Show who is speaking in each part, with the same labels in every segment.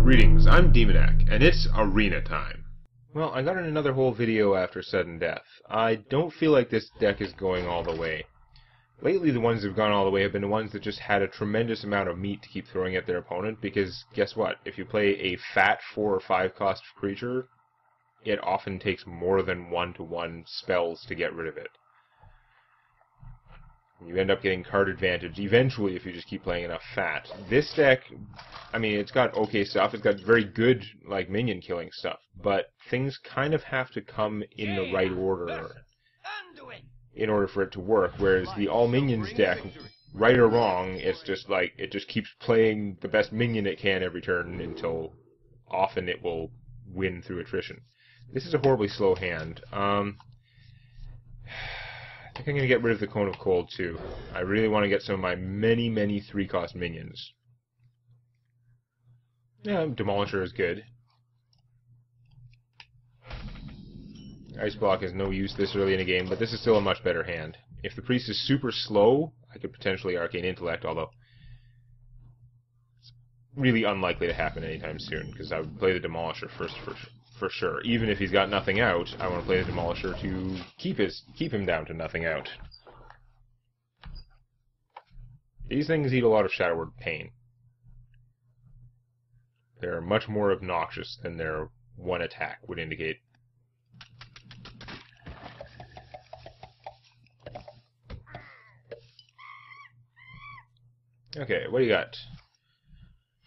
Speaker 1: Greetings, I'm Demonac, and it's arena time. Well, I got in another whole video after sudden death. I don't feel like this deck is going all the way. Lately, the ones that have gone all the way have been the ones that just had a tremendous amount of meat to keep throwing at their opponent, because guess what? If you play a fat 4 or 5 cost creature, it often takes more than 1-to-1 spells to get rid of it. You end up getting card advantage eventually if you just keep playing enough fat. This deck, I mean, it's got okay stuff. It's got very good, like, minion killing stuff. But things kind of have to come in the right order in order for it to work. Whereas the all minions deck, right or wrong, it's just like, it just keeps playing the best minion it can every turn until often it will win through attrition. This is a horribly slow hand. I think I'm going to get rid of the Cone of Cold, too. I really want to get some of my many 3-cost minions. Yeah, Demolisher is good. Ice Block is no use this early in a game, but this is still a much better hand. If the Priest is super slow, I could potentially Arcane Intellect, although it's really unlikely to happen anytime soon, because I would play the Demolisher first for sure. Even if he's got nothing out, I want to play the Demolisher to keep him down to nothing out. These things eat a lot of Shadow Word Pain. They're much more obnoxious than their one attack would indicate. Okay, what do you got?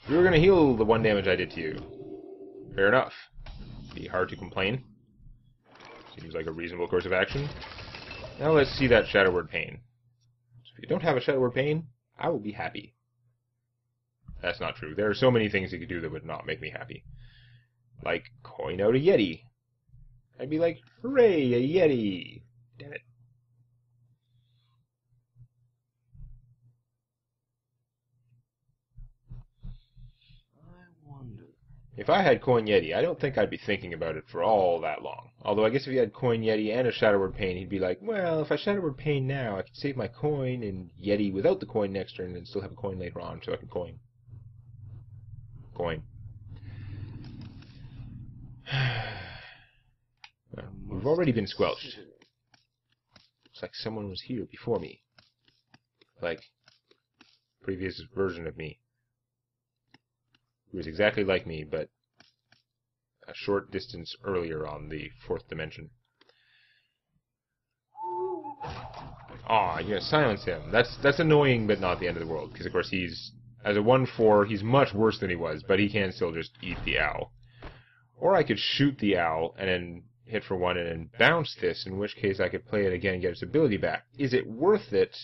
Speaker 1: You were going to heal the 1 damage I did to you. Fair enough. Be hard to complain. Seems like a reasonable course of action. Now let's see that Shadow Word Pain. So if you don't have a Shadow Word Pain, I will be happy. That's not true. There are so many things you could do that would not make me happy. Like coin out a Yeti. I'd be like, hooray, a Yeti! Damn it. If I had Coin Yeti, I don't think I'd be thinking about it for all that long. Although I guess if he had Coin Yeti and a Shadow Word Pain, he'd be like, well, if I Shadow Word Pain now, I could save my coin and Yeti without the coin next turn and still have a coin later on, so I can coin. Coin. Well, we've already been squelched. Looks like someone was here before me. Like, previous version of me. He was exactly like me, but a short distance earlier on the 4th dimension. Aw, you're gonna silence him. That's annoying, but not the end of the world, because of course he's, as a 1/4, he's much worse than he was, but he can still just eat the owl. Or I could shoot the owl, and then hit for 1 and then bounce this, in which case I could play it again and get its ability back. Is it worth it?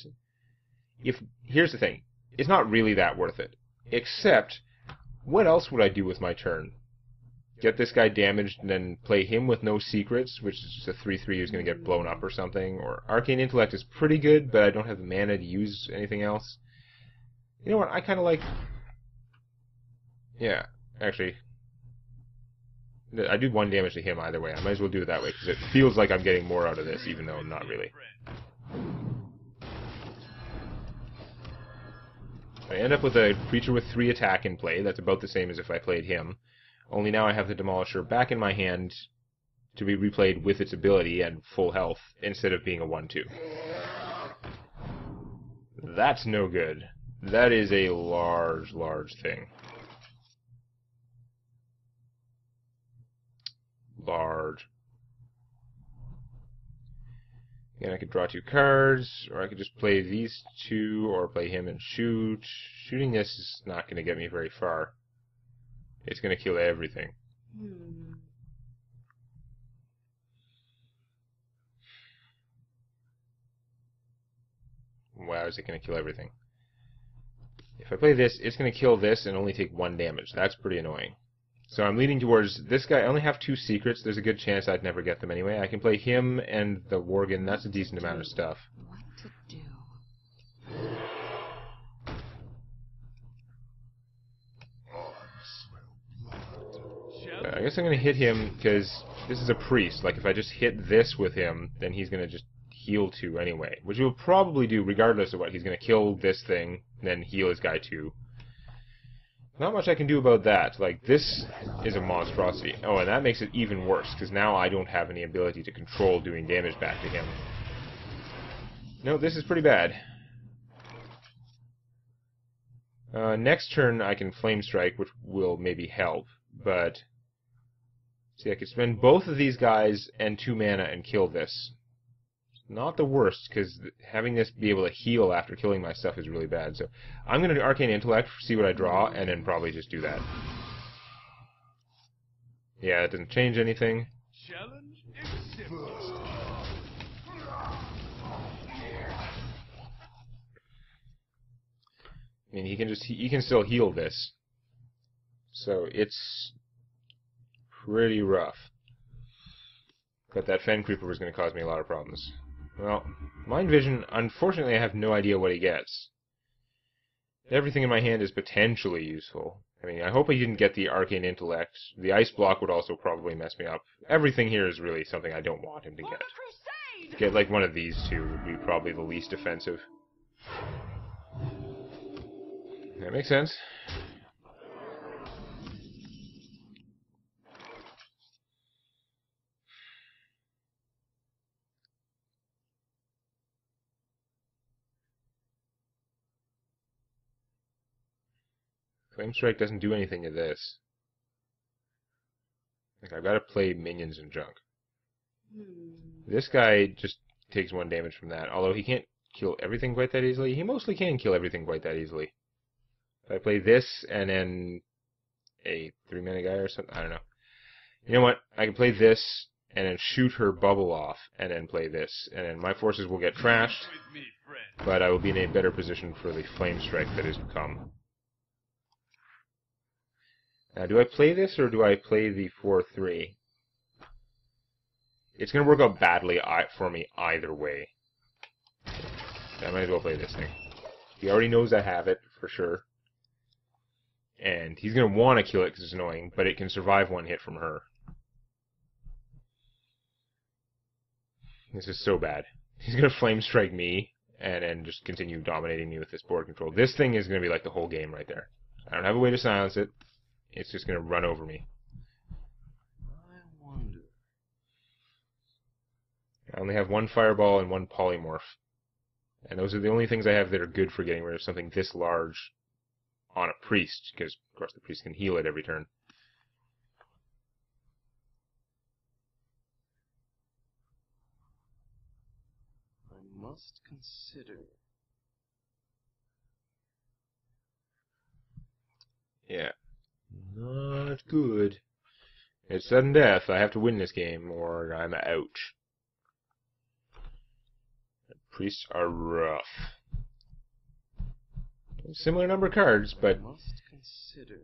Speaker 1: Here's the thing. It's not really that worth it. Except, what else would I do with my turn? Get this guy damaged and then play him with no secrets, which is just a 3/3 who's going to get blown up or something. Or Arcane Intellect is pretty good, but I don't have the mana to use anything else. You know what? I kind of like... Yeah, actually. I do 1 damage to him either way. I might as well do it that way, because it feels like I'm getting more out of this, even though I'm not really. I end up with a creature with 3 attack in play. That's about the same as if I played him. Only now I have the Demolisher back in my hand to be replayed with its ability and full health, instead of being a 1/2. That's no good. That is a large thing. Large. Again, I could draw 2 cards, or I could just play these 2, or play him and shoot. Shooting this is not going to get me very far. It's going to kill everything. Wow, is it going to kill everything? If I play this, it's going to kill this and only take 1 damage. That's pretty annoying. So I'm leaning towards this guy. I only have 2 secrets. There's a good chance I'd never get them anyway. I can play him and the Worgen. That's a decent amount of stuff.
Speaker 2: What to do?
Speaker 1: I guess I'm going to hit him because this is a priest. Like, if I just hit this with him, then he's going to just heal 2 anyway. Which he'll probably do regardless of what. He's going to kill this thing, then heal his guy 2. Not much I can do about that. Like, this is a monstrosity. Oh, and that makes it even worse, because now I don't have any ability to control doing damage back to him. No, this is pretty bad. Next turn I can Flame Strike, which will maybe help, but... See, I could spend both of these guys and 2 mana and kill this. Not the worst, because having this be able to heal after killing my stuff is really bad. So I'm going to do Arcane Intellect, see what I draw, and then probably just do that. Yeah, it doesn't change anything. Challenge accepted. I mean, he can still heal this. So it's pretty rough. But that Fen Creeper was going to cause me a lot of problems. Well, Mind Vision, unfortunately I have no idea what he gets. Everything in my hand is potentially useful. I mean, I hope I didn't get the Arcane Intellect. The Ice Block would also probably mess me up. Everything here is really something I don't want him to get. Get like one of these two would be probably the least offensive. That makes sense. Flame Strike doesn't do anything to this. Like, I've got to play minions and junk. This guy just takes 1 damage from that, although he can't kill everything quite that easily. He mostly can kill everything quite that easily. If I play this and then a 3-mana guy or something, I don't know. You know what? I can play this and then shoot her bubble off and then play this. And then my forces will get trashed, but I will be in a better position for the Flame Strike that is to come. Now, do I play this, or do I play the 4-3? It's going to work out badly for me either way. I might as well play this thing. He already knows I have it, for sure. And he's going to want to kill it because it's annoying, but it can survive 1 hit from her. This is so bad. He's going to Flame Strike me, and then just continue dominating me with this board control. This thing is going to be like the whole game right there. I don't have a way to silence it. It's just going to run over me.
Speaker 2: I wonder.
Speaker 1: I only have 1 Fireball and 1 Polymorph. And those are the only things I have that are good for getting rid of something this large on a Priest, because, of course, the Priest can heal it every turn.
Speaker 2: I must consider.
Speaker 1: Yeah. Not good. It's sudden death. I have to win this game, or I'm out. The priests are rough. Similar number of cards, but
Speaker 2: Must consider.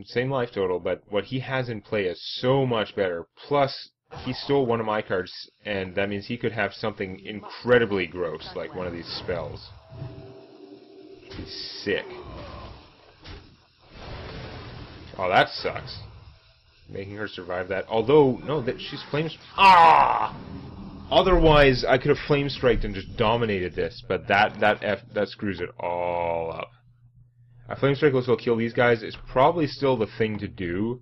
Speaker 1: same life total, but what he has in play is so much better. Plus, he stole one of my cards, and that means he could have something incredibly gross, like one of these spells. He's sick. Oh, that sucks. Making her survive that. Although, no, that she's flames. Ah! Otherwise, I could have flame striked and just dominated this, but that screws it all up. A flame strike will still kill these guys. It's probably still the thing to do,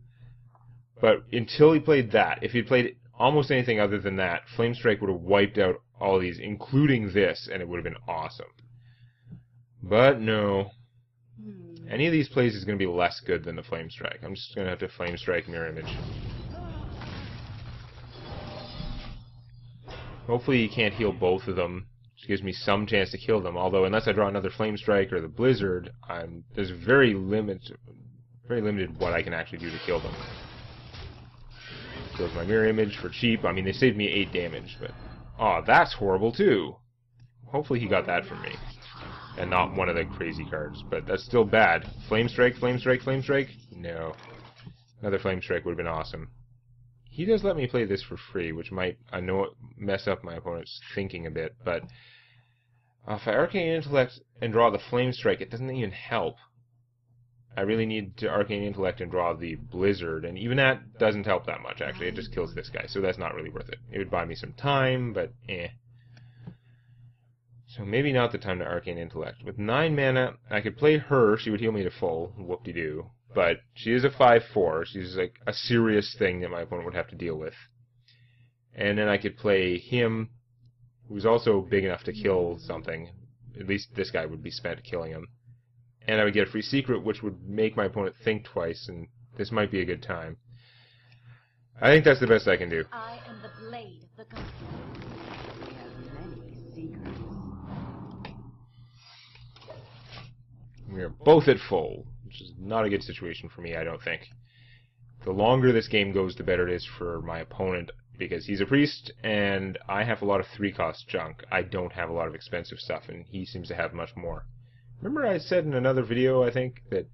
Speaker 1: but until he played that, if he'd played almost anything other than that, flame strike would have wiped out all these, including this, and it would have been awesome. But no. Any of these plays is going to be less good than the Flame Strike. I'm just going to have to Flame Strike Mirror Image. Hopefully he can't heal both of them, which gives me some chance to kill them. Although, unless I draw another Flame Strike or the Blizzard, there's very limited what I can actually do to kill them. Kills my Mirror Image for cheap. I mean, they saved me 8 damage, but... Aw, that's horrible too! Hopefully he got that from me. And not one of the crazy cards, but that's still bad. Flame Strike, Flame Strike, Flame Strike? No. Another Flame Strike would have been awesome. He does let me play this for free, which might, I know, mess up my opponent's thinking a bit, but if I Arcane Intellect and draw the Flame Strike, it doesn't even help. I really need to Arcane Intellect and draw the Blizzard, and even that doesn't help that much, actually. It just kills this guy, so that's not really worth it. It would buy me some time, but eh. So maybe not the time to Arcane Intellect. With 9 mana, I could play her. She would heal me to full. Whoop-de-doo. But she is a 5/4. She's like a serious thing that my opponent would have to deal with. And then I could play him, who's also big enough to kill something. At least this guy would be spent killing him. And I would get a free secret, which would make my opponent think twice, and this might be a good time. I think that's the best I can do.
Speaker 3: I am the blade of the gods. We have many secrets.
Speaker 1: We are both at full, which is not a good situation for me, I don't think. The longer this game goes, the better it is for my opponent, because he's a priest, and I have a lot of 3-cost junk. I don't have a lot of expensive stuff, and he seems to have much more. Remember I said in another video, I think, that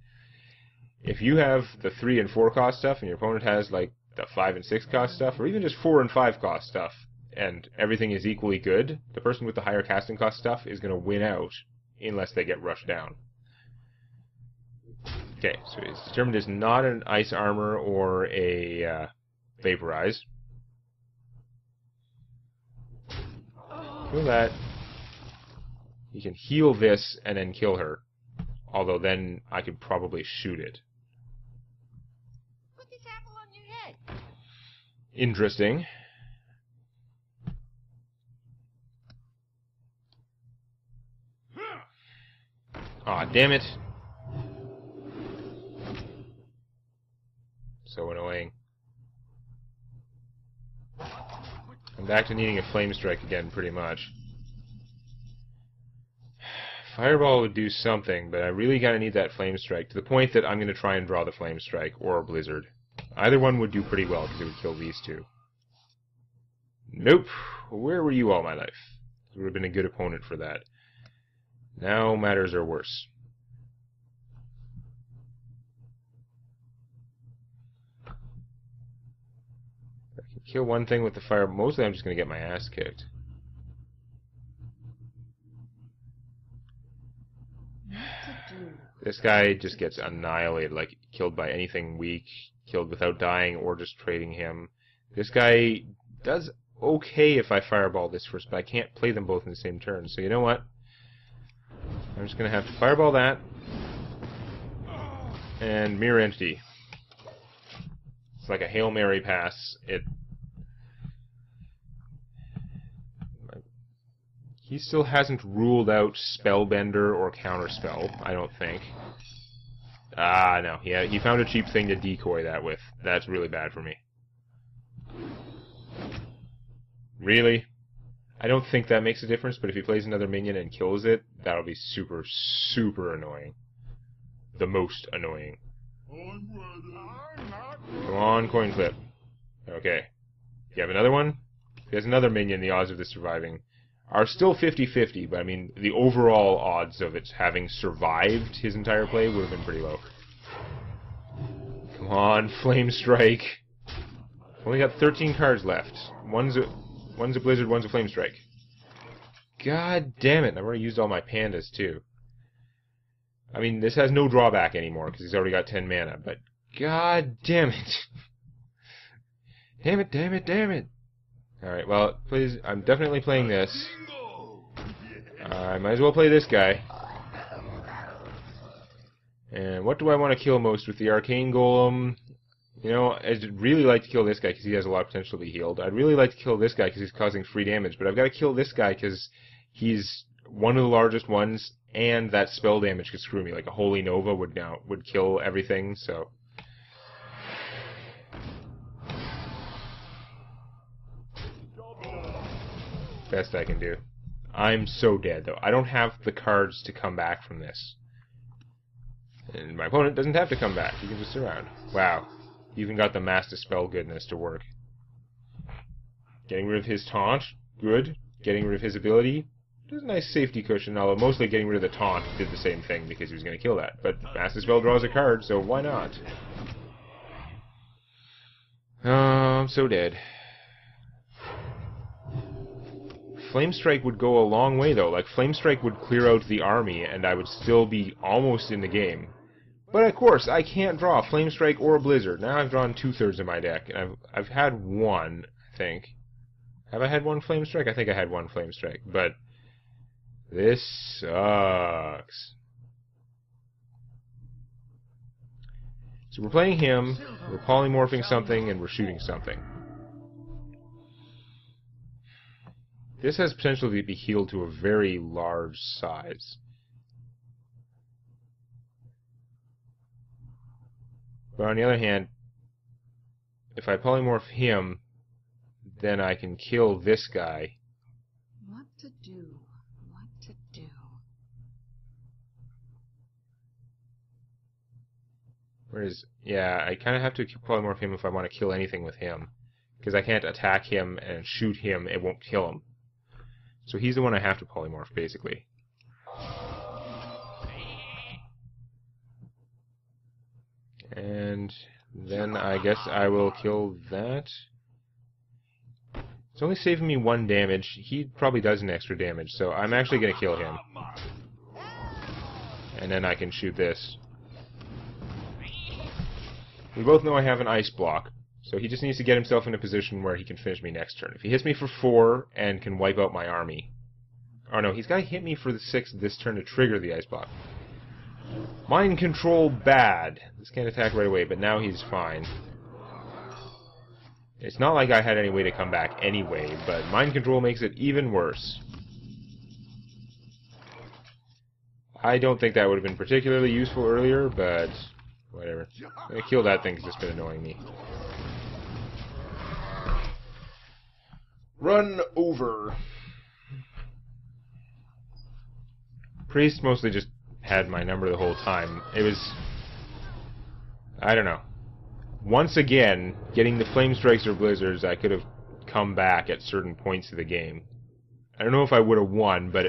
Speaker 1: if you have the 3 and 4 cost stuff, and your opponent has, like, the 5 and 6 cost stuff, or even just 4 and 5 cost stuff, and everything is equally good, the person with the higher casting cost stuff is going to win out, unless they get rushed down. Okay, so it's determined it's not an ice armor or a vaporize. Kill that. You can heal this and then kill her. Although then I could probably shoot it.
Speaker 3: Put this apple on your head.
Speaker 1: Interesting. Aw, damn it. So annoying. I'm back to needing a flame strike again, pretty much. Fireball would do something, but I really gotta need that flame strike, to the point that I'm gonna try and draw the flame strike, or a blizzard. Either one would do pretty well, because it would kill these two. Nope. Where were you all my life? You would have been a good opponent for that. Now matters are worse. Kill one thing with the fire. Mostly I'm just going to get my ass kicked. This guy just gets annihilated, like killed by anything weak, killed without dying, or just trading him. This guy does okay if I fireball this first, but I can't play them both in the same turn. So you know what? I'm just going to have to fireball that. And Mirror Entity. It's like a Hail Mary pass. He still hasn't ruled out Spellbender or Counterspell, I don't think. Ah, no. He found a cheap thing to decoy that with. That's really bad for me. Really? I don't think that makes a difference, but if he plays another minion and kills it, that'll be super, super annoying. The most annoying. Come on, coin flip. Okay. You have another one? If he has another minion, the odds of this surviving are still 50-50, but I mean, the overall odds of it having survived his entire play would have been pretty low. Come on, Flame Strike. Only got 13 cards left. One's a Blizzard, one's a Flame Strike. God damn it, I've already used all my pandas, too. I mean, this has no drawback anymore, because he's already got 10 mana, but god damn it. Damn it, damn it, damn it. Alright, well, please, I'm definitely playing this. I might as well play this guy. And what do I want to kill most with the Arcane Golem? You know, I'd really like to kill this guy because he has a lot of potential to be healed. I'd really like to kill this guy because he's causing free damage, but I've got to kill this guy because he's one of the largest ones, and that spell damage could screw me. Like a Holy Nova would kill everything, so... Best I can do. I'm so dead, though. I don't have the cards to come back from this. And my opponent doesn't have to come back. He can just surround. Wow. Even got the Master Spell goodness to work. Getting rid of his taunt. Good. Getting rid of his ability. There's a nice safety cushion, although mostly getting rid of the taunt did the same thing because he was going to kill that. But Master Spell draws a card, so why not? Oh, I'm so dead. Flame Strike would go a long way, though. Like, Flame Strike would clear out the army, and I would still be almost in the game. But, of course, I can't draw a Flame Strike or a Blizzard. Now I've drawn 2/3 of my deck, and I've had one, I think. Have I had one Flame Strike? I think I had one Flame Strike, but This sucks. So we're playing him, we're polymorphing something, and we're shooting something. This has potential to be healed to a very large size. But on the other hand, if I polymorph him, then I can kill this guy.
Speaker 3: What to do? What to do?
Speaker 1: Whereas, yeah, I kind of have to polymorph him if I want to kill anything with him. Because I can't attack him and shoot him, it won't kill him. So he's the one I have to polymorph, basically. And then I guess I will kill that. It's only saving me 1 damage. He probably does an extra damage, so I'm actually going to kill him. And then I can shoot this. We both know I have an ice block, so he just needs to get himself in a position where he can finish me next turn. If he hits me for 4 and can wipe out my army... Oh no, he's got to hit me for the 6 this turn to trigger the ice block. Mind control bad. This can't attack right away, but now he's fine. It's not like I had any way to come back anyway, but mind control makes it even worse. I don't think that would have been particularly useful earlier, but whatever. I'm gonna kill that thing because it's been annoying me. Run over. Priest mostly just had my number the whole time. It was... I don't know. Once again, getting the Flame Strikes or Blizzards, I could have come back at certain points of the game. I don't know if I would have won, but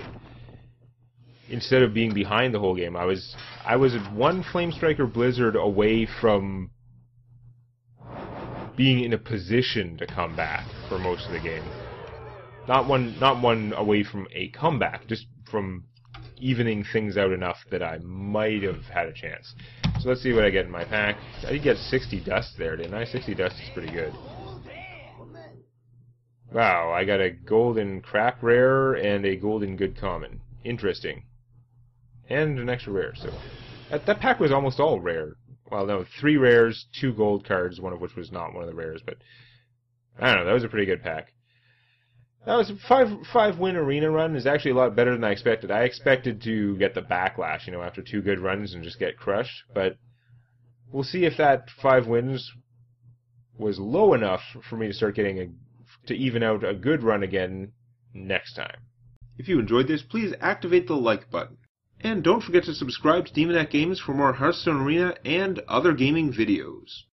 Speaker 1: instead of being behind the whole game, I was 1 Flame Strike or Blizzard away from being in a position to come back for most of the game. Not one away from a comeback, just from evening things out enough that I might have had a chance. So let's see what I get in my pack. I did get 60 dust there, didn't I? 60 dust is pretty good. Wow, I got a golden crap rare and a golden good common. Interesting. And an extra rare, so... That pack was almost all rare. Well, no, 3 rares, 2 gold cards, one of which was not one of the rares, but... I don't know, that was a pretty good pack. That was a 5-win arena run is actually a lot better than I expected. I expected to get the backlash, after 2 good runs and just get crushed, but we'll see if that 5 wins was low enough for me to start getting to even out a good run again next time. If you enjoyed this, please activate the like button. And don't forget to subscribe to Demonac Games for more Hearthstone Arena and other gaming videos.